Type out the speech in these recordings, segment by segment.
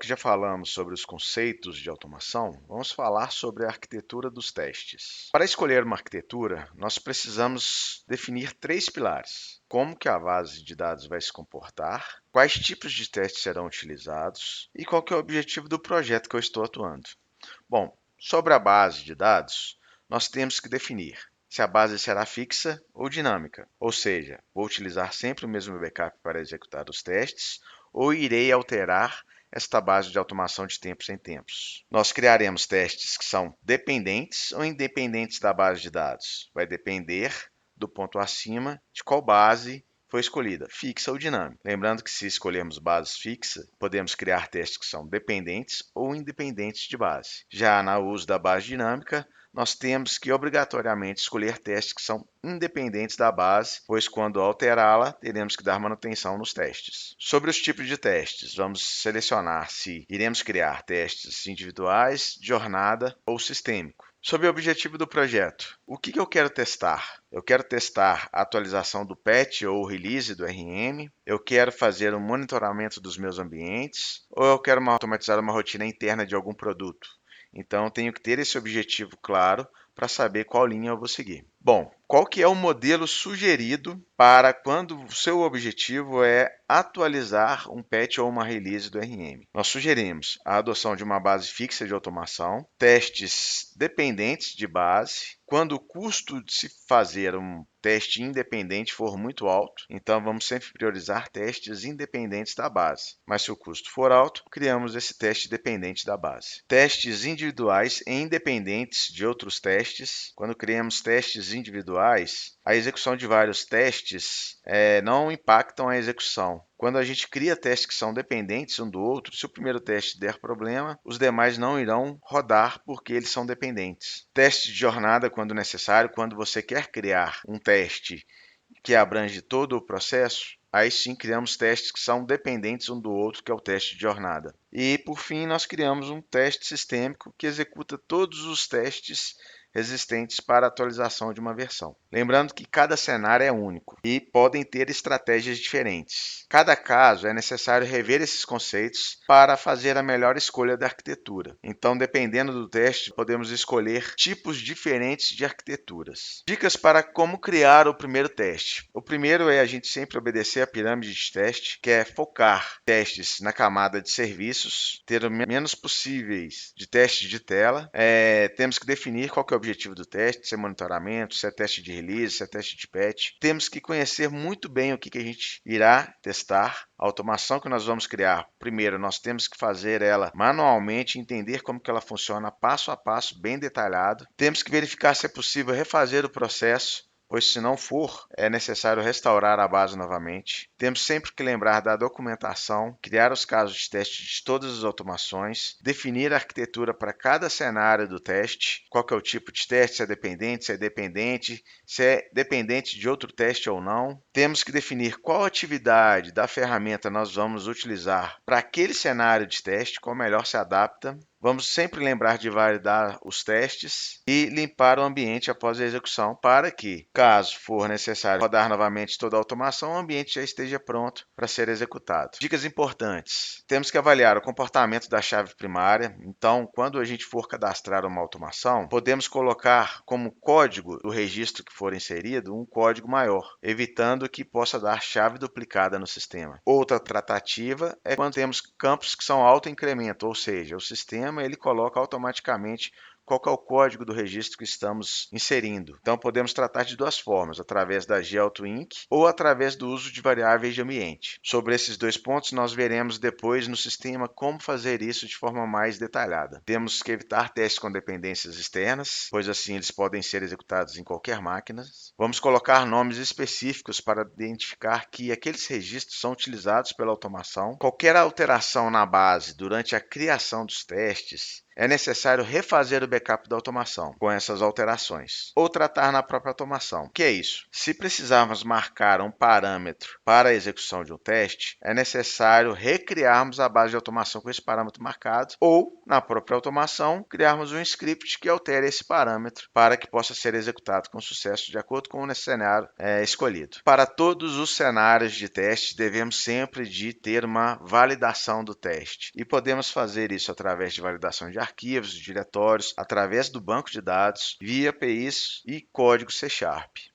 que já falamos sobre os conceitos de automação, vamos falar sobre a arquitetura dos testes. Para escolher uma arquitetura, nós precisamos definir três pilares: como que a base de dados vai se comportar, quais tipos de testes serão utilizados e qual que é o objetivo do projeto que eu estou atuando. Bom, sobre a base de dados, nós temos que definir se a base será fixa ou dinâmica, ou seja, vou utilizar sempre o mesmo backup para executar os testes ou irei alterar esta base de automação de tempos em tempos. Nós criaremos testes que são dependentes ou independentes da base de dados. Vai depender do ponto acima de qual base foi escolhida, fixa ou dinâmica. Lembrando que se escolhermos bases fixas, podemos criar testes que são dependentes ou independentes de base. Já no uso da base dinâmica, nós temos que obrigatoriamente escolher testes que são independentes da base, pois quando alterá-la, teremos que dar manutenção nos testes. Sobre os tipos de testes, vamos selecionar se iremos criar testes individuais, de jornada ou sistêmico. Sobre o objetivo do projeto, o que eu quero testar? Eu quero testar a atualização do patch ou release do RM, eu quero fazer um monitoramento dos meus ambientes, ou eu quero automatizar uma rotina interna de algum produto. Então, eu tenho que ter esse objetivo claro para saber qual linha eu vou seguir. Bom, qual que é o modelo sugerido para quando o seu objetivo é atualizar um patch ou uma release do RM? Nós sugerimos a adoção de uma base fixa de automação, testes dependentes de base, quando o custo de se fazer um teste independente for muito alto, então vamos sempre priorizar testes independentes da base. Mas se o custo for alto, criamos esse teste dependente da base. Testes individuais e independentes de outros testes. Quando criamos testes individuais, a execução de vários testes não impactam a execução. Quando a gente cria testes que são dependentes um do outro, se o primeiro teste der problema, os demais não irão rodar porque eles são dependentes. Teste de jornada quando necessário, quando você quer criar um teste que abrange todo o processo, aí sim criamos testes que são dependentes um do outro, que é o teste de jornada. E, por fim, nós criamos um teste sistêmico que executa todos os testes existentes para a atualização de uma versão. Lembrando que cada cenário é único e podem ter estratégias diferentes. Cada caso é necessário rever esses conceitos para fazer a melhor escolha da arquitetura. Então, dependendo do teste, podemos escolher tipos diferentes de arquiteturas. Dicas para como criar o primeiro teste. O primeiro é a gente sempre obedecer a pirâmide de teste, que é focar testes na camada de serviços, ter o menos possíveis de testes de tela. Temos que definir qual que é o objetivo do teste, se é monitoramento, se é teste de release, se é teste de patch. Temos que conhecer muito bem o que a gente irá testar. A automação que nós vamos criar, primeiro, nós temos que fazer ela manualmente, entender como que ela funciona passo a passo, bem detalhado. Temos que verificar se é possível refazer o processo, pois se não for, é necessário restaurar a base novamente. Temos sempre que lembrar da documentação, criar os casos de teste de todas as automações, definir a arquitetura para cada cenário do teste, qual que é o tipo de teste, se é dependente, se é dependente de outro teste ou não. Temos que definir qual atividade da ferramenta nós vamos utilizar para aquele cenário de teste, qual melhor se adapta. Vamos sempre lembrar de validar os testes e limpar o ambiente após a execução para que, caso for necessário rodar novamente toda a automação, o ambiente já esteja pronto para ser executado. Dicas importantes. Temos que avaliar o comportamento da chave primária. Então, quando a gente for cadastrar uma automação, podemos colocar como código do registro que for inserido um código maior, evitando que possa dar chave duplicada no sistema. Outra tratativa é quando temos campos que são auto-incremento, ou seja, o sistema ele coloca automaticamente qual que é o código do registro que estamos inserindo. Então, podemos tratar de duas formas, através da GAutoInc ou através do uso de variáveis de ambiente. Sobre esses dois pontos, nós veremos depois no sistema como fazer isso de forma mais detalhada. Temos que evitar testes com dependências externas, pois assim eles podem ser executados em qualquer máquina. Vamos colocar nomes específicos para identificar que aqueles registros são utilizados pela automação. Qualquer alteração na base durante a criação dos testes é necessário refazer o backup da automação com essas alterações, ou tratar na própria automação. O que é isso? Se precisarmos marcar um parâmetro para a execução de um teste, é necessário recriarmos a base de automação com esse parâmetro marcado, ou, na própria automação, criarmos um script que altere esse parâmetro para que possa ser executado com sucesso de acordo com o cenário escolhido. Para todos os cenários de teste, devemos sempre de ter uma validação do teste, e podemos fazer isso através de validação de arquivos, de diretórios, através do banco de dados, via APIs e código C#.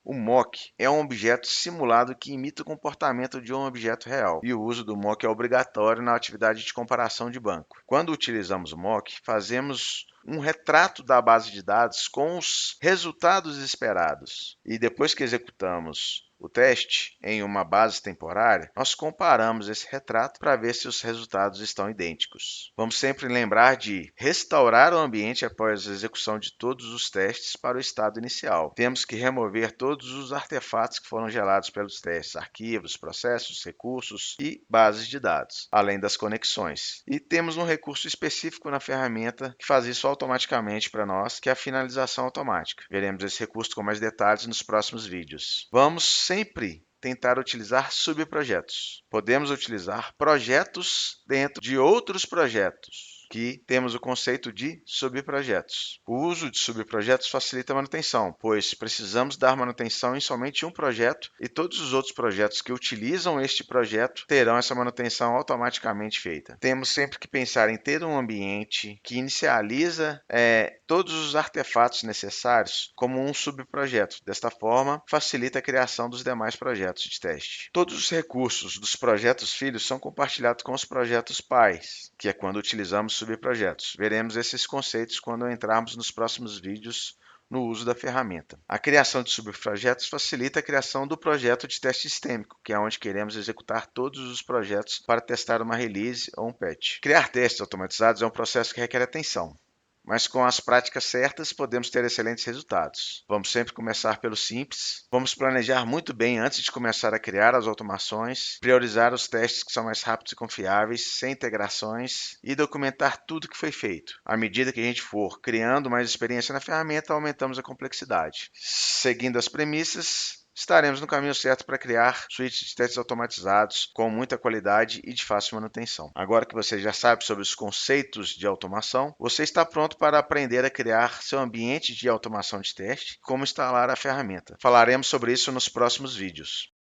O mock é um objeto simulado que imita o comportamento de um objeto real, e o uso do mock é obrigatório na atividade de comparação de banco. Quando utilizamos o mock, fazemos um retrato da base de dados com os resultados esperados, e depois que executamos o teste em uma base temporária, nós comparamos esse retrato para ver se os resultados estão idênticos. Vamos sempre lembrar de restaurar o ambiente após a execução de todos os testes para o estado inicial. Temos que remover todos os artefatos que foram gerados pelos testes, arquivos, processos, recursos e bases de dados, além das conexões. E temos um recurso específico na ferramenta que faz isso automaticamente para nós, que é a finalização automática. Veremos esse recurso com mais detalhes nos próximos vídeos. Vamos sempre tentar utilizar subprojetos. Podemos utilizar projetos dentro de outros projetos, que temos o conceito de subprojetos. O uso de subprojetos facilita a manutenção, pois precisamos dar manutenção em somente um projeto e todos os outros projetos que utilizam este projeto terão essa manutenção automaticamente feita. Temos sempre que pensar em ter um ambiente que inicializa todos os artefatos necessários como um subprojeto. Desta forma, facilita a criação dos demais projetos de teste. Todos os recursos dos projetos filhos são compartilhados com os projetos pais, que é quando utilizamos subprojetos. Veremos esses conceitos quando entrarmos nos próximos vídeos no uso da ferramenta. A criação de subprojetos facilita a criação do projeto de teste sistêmico, que é onde queremos executar todos os projetos para testar uma release ou um patch. Criar testes automatizados é um processo que requer atenção, mas com as práticas certas podemos ter excelentes resultados. Vamos sempre começar pelo simples, vamos planejar muito bem antes de começar a criar as automações, priorizar os testes que são mais rápidos e confiáveis, sem integrações, e documentar tudo que foi feito. À medida que a gente for criando mais experiência na ferramenta, aumentamos a complexidade. Seguindo as premissas, estaremos no caminho certo para criar suítes de testes automatizados com muita qualidade e de fácil manutenção. Agora que você já sabe sobre os conceitos de automação, você está pronto para aprender a criar seu ambiente de automação de teste e como instalar a ferramenta. Falaremos sobre isso nos próximos vídeos.